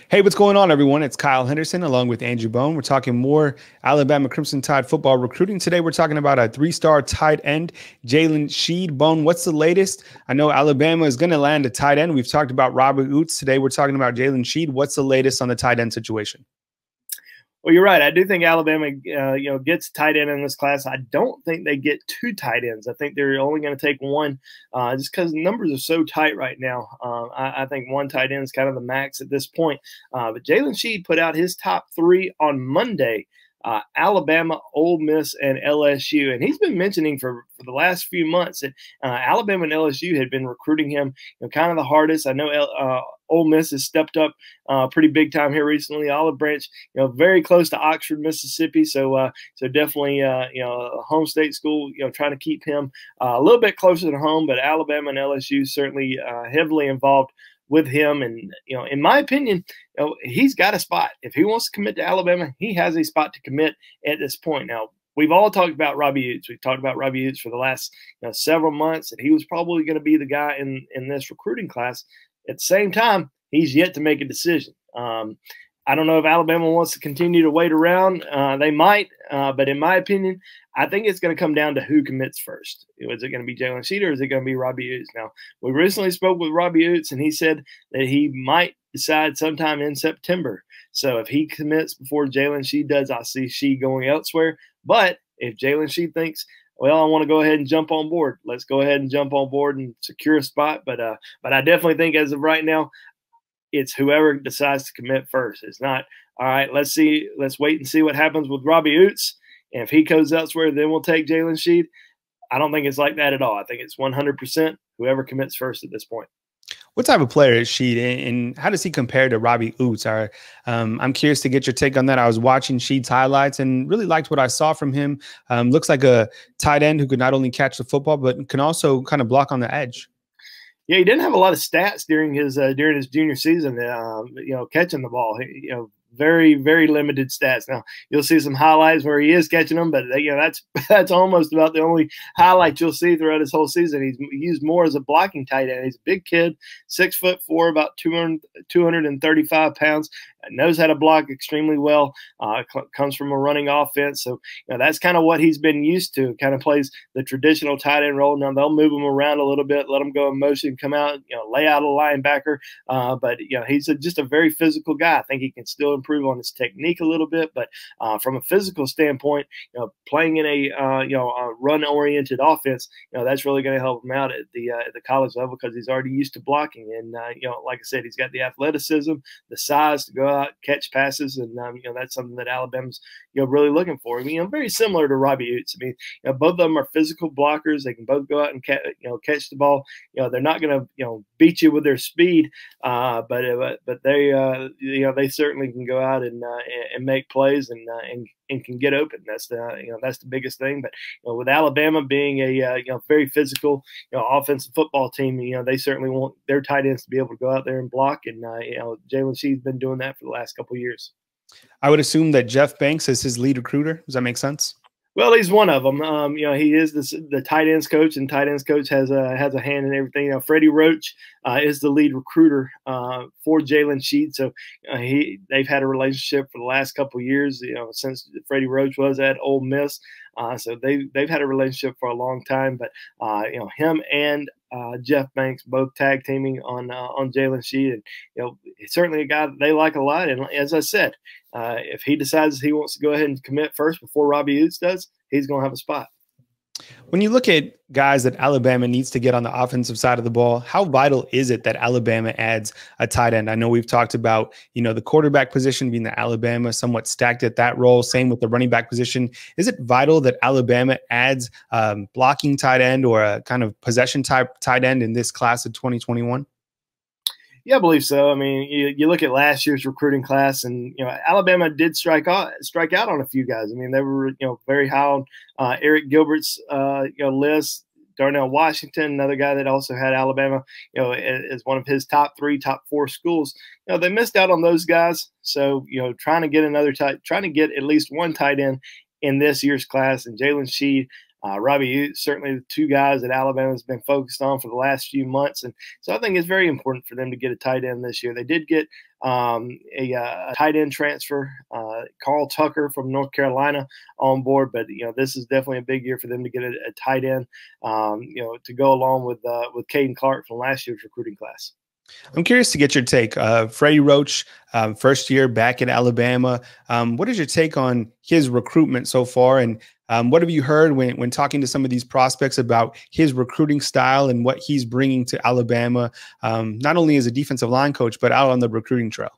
Hey, what's going on, everyone? It's Kyle Henderson along with Andrew Bone. We're talking more Alabama Crimson Tide football recruiting. Today, we're talking about a three-star tight end, Jalen Shead. Bone, what's the latest? I know Alabama is going to land a tight end. We've talked about Robert Oots. Today, we're talking about Jalen Shead. What's the latest on the tight end situation? Well, you're right. I do think Alabama, gets tight end in this class. I don't think they get two tight ends. I think they're only going to take one, just because the numbers are so tight right now. I think one tight end is kind of the max at this point. But Jalen Shead put out his top three on Monday. Alabama, Ole Miss, and LSU. And he's been mentioning for the last few months that Alabama and LSU had been recruiting him kind of the hardest. I know Ole Miss has stepped up pretty big time here recently. Olive Branch, very close to Oxford, Mississippi. So definitely, a home state school, trying to keep him a little bit closer to home. But Alabama and LSU certainly heavily involved with him. And, in my opinion, he's got a spot. If he wants to commit to Alabama, he has a spot to commit at this point. Now, we've all talked about Robbie Utes. We've talked about Robbie Utes for the last several months, and he was probably going to be the guy in this recruiting class. At the same time, he's yet to make a decision. I don't know if Alabama wants to continue to wait around. They might, but in my opinion, I think it's going to come down to who commits first. Is it going to be Jalen Shead or is it going to be Robbie Utes? Now, we recently spoke with Robbie Utes, and he said that he might decide sometime in September. So if he commits before Jalen Shead does, I see Shead going elsewhere. But if Jalen Shead thinks, well, I want to go ahead and jump on board, let's go ahead and jump on board and secure a spot. But I definitely think as of right now, it's whoever decides to commit first. It's not, all right, let's wait and see what happens with Robbie Utes. And if he goes elsewhere, then we'll take Jalen Shead. I don't think it's like that at all. I think it's 100% whoever commits first at this point. What type of player is Shead, and how does he compare to Robbie Oots? I'm curious to get your take on that. I was watching Shead's highlights and really liked what I saw from him. Looks like a tight end who could not only catch the football, but can also kind of block on the edge. Yeah, he didn't have a lot of stats during his junior season. Catching the ball. Very, very limited stats. Now you'll see some highlights where he is catching them, but that's almost about the only highlight you'll see throughout his whole season. He's used more as a blocking tight end. He's a big kid, 6'4", about 235 pounds. Knows how to block extremely well. Comes from a running offense, so that's kind of what he's been used to. Kind of plays the traditional tight end role. Now they'll move him around a little bit, let him go in motion, come out, lay out a linebacker. But he's just a very physical guy. I think he can still improve on his technique a little bit, but from a physical standpoint, playing in a run-oriented offense, that's really going to help him out at the college level because he's already used to blocking. And like I said, he's got the athleticism, the size to go out, catch passes, and that's something that Alabama's really looking for. I mean, very similar to Robbie Utes. I mean, both of them are physical blockers. They can both go out and catch the ball. They're not going to beat you with their speed, but they certainly can go out and make plays and can get open. That's the biggest thing. But with Alabama being a very physical offensive football team, they certainly want their tight ends to be able to go out there and block. And Jalen Shead's been doing that for the last couple of years. I would assume that Jeff Banks is his lead recruiter. Does that make sense? Well, he's one of them. He is the tight ends coach, and tight ends coach has a hand in everything. Freddie Roach is the lead recruiter for Jalen Shead. So they've had a relationship for the last couple of years, since Freddie Roach was at Ole Miss. So they've had a relationship for a long time. But him and Jeff Banks both tag teaming on Jalen Shead, and certainly a guy that they like a lot. And as I said, if he decides he wants to go ahead and commit first before Robbie Utes does, he's going to have a spot. When you look at guys that Alabama needs to get on the offensive side of the ball, how vital is it that Alabama adds a tight end? I know we've talked about, the quarterback position being the Alabama somewhat stacked at that role. Same with the running back position. Is it vital that Alabama adds blocking tight end or a kind of possession type tight end in this class of 2021? Yeah, I believe so. I mean, you look at last year's recruiting class, and Alabama did strike out on a few guys. I mean, they were very high on Eric Gilbert's list. Darnell Washington, another guy that also had Alabama, as one of his top 3, top 4 schools. They missed out on those guys. So trying to get at least one tight end in this year's class, and Jalen Shead Robbie Utes, certainly the two guys that Alabama's been focused on for the last few months. And so I think it's very important for them to get a tight end this year. They did get a tight end transfer, Carl Tucker from North Carolina on board, but this is definitely a big year for them to get a tight end, to go along with Caden Clark from last year's recruiting class. I'm curious to get your take. Freddie Roach, first year back at Alabama. What is your take on his recruitment so far? And what have you heard when talking to some of these prospects about his recruiting style and what he's bringing to Alabama, not only as a defensive line coach, but out on the recruiting trail?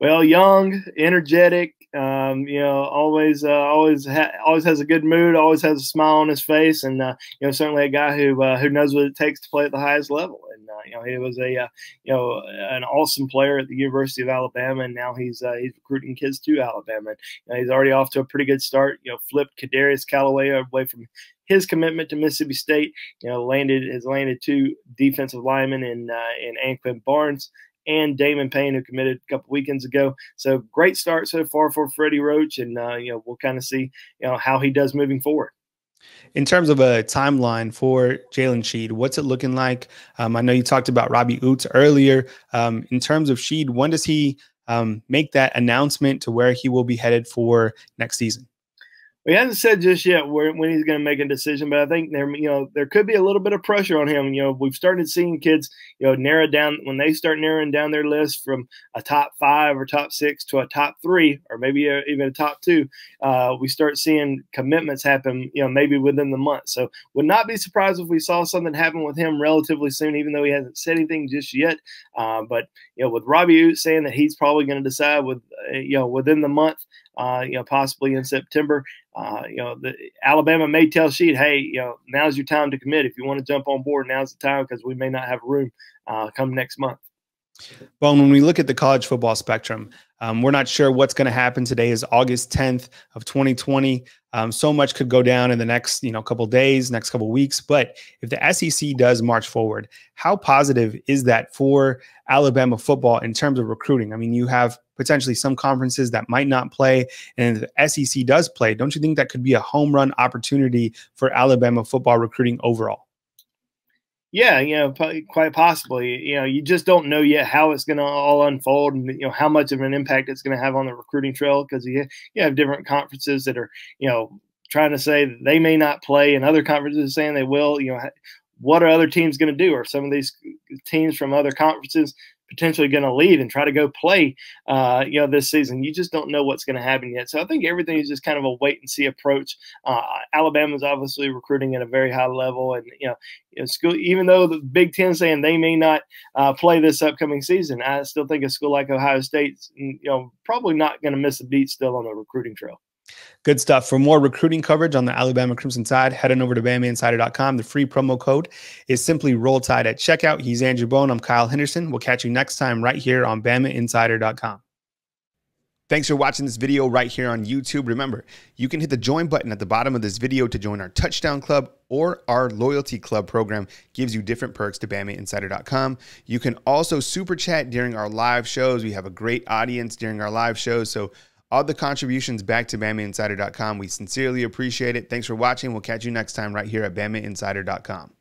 Well, young, energetic, always has a good mood, always has a smile on his face, and certainly a guy who knows what it takes to play at the highest level. And he was an awesome player at the University of Alabama, and now he's recruiting kids to Alabama. And, he's already off to a pretty good start. Flipped Kadarius Callaway away from his commitment to Mississippi State. Has landed two defensive linemen in Anquin Barnes and Damon Payne, who committed a couple weekends ago. So great start so far for Freddie Roach, and we'll kind of see how he does moving forward. In terms of a timeline for Jalen Shead, what's it looking like? I know you talked about Robbie Utes earlier. In terms of Shead, when does he make that announcement to where he will be headed for next season? He hasn't said just yet when he's going to make a decision, but I think there could be a little bit of pressure on him. We've started seeing kids, narrow down when they start narrowing down their list from a top 5 or top 6 to a top 3, or maybe even a top 2. We start seeing commitments happen, maybe within the month. So would not be surprised if we saw something happen with him relatively soon, even though he hasn't said anything just yet. But with Robbie Utes saying that he's probably going to decide within the month, possibly in September. Alabama may tell Shead, hey, now's your time to commit. If you want to jump on board, now's the time, because we may not have room come next month. Well, when we look at the college football spectrum, we're not sure what's going to happen. Today is August 10th of 2020. So much could go down in the next, couple of days, next couple of weeks. But if the SEC does march forward, how positive is that for Alabama football in terms of recruiting? I mean, you have potentially some conferences that might not play, and if the SEC does play, don't you think that could be a home run opportunity for Alabama football recruiting overall? Yeah, quite possibly. You just don't know yet how it's going to all unfold, and how much of an impact it's going to have on the recruiting trail, because you have different conferences that are trying to say that they may not play, and other conferences saying they will. What are other teams going to do? Are some of these teams from other conferences potentially going to leave and try to go play, this season? You just don't know what's going to happen yet. So I think everything is just kind of a wait and see approach. Alabama's obviously recruiting at a very high level, and school, even though the Big Ten is saying they may not play this upcoming season, I still think a school like Ohio State's probably not going to miss a beat still on the recruiting trail. Good stuff. For more recruiting coverage on the Alabama Crimson Tide, head on over to BamaInsider.com. The free promo code is simply Roll Tide at checkout. He's Andrew Bone. I'm Kyle Henderson. We'll catch you next time right here on BamaInsider.com. Thanks for watching this video right here on YouTube. Remember, you can hit the join button at the bottom of this video to join our Touchdown Club, or our Loyalty Club program gives you different perks to BamaInsider.com. You can also super chat during our live shows. We have a great audience during our live shows, so all the contributions back to BamaInsider.com. We sincerely appreciate it. Thanks for watching. We'll catch you next time right here at BamaInsider.com.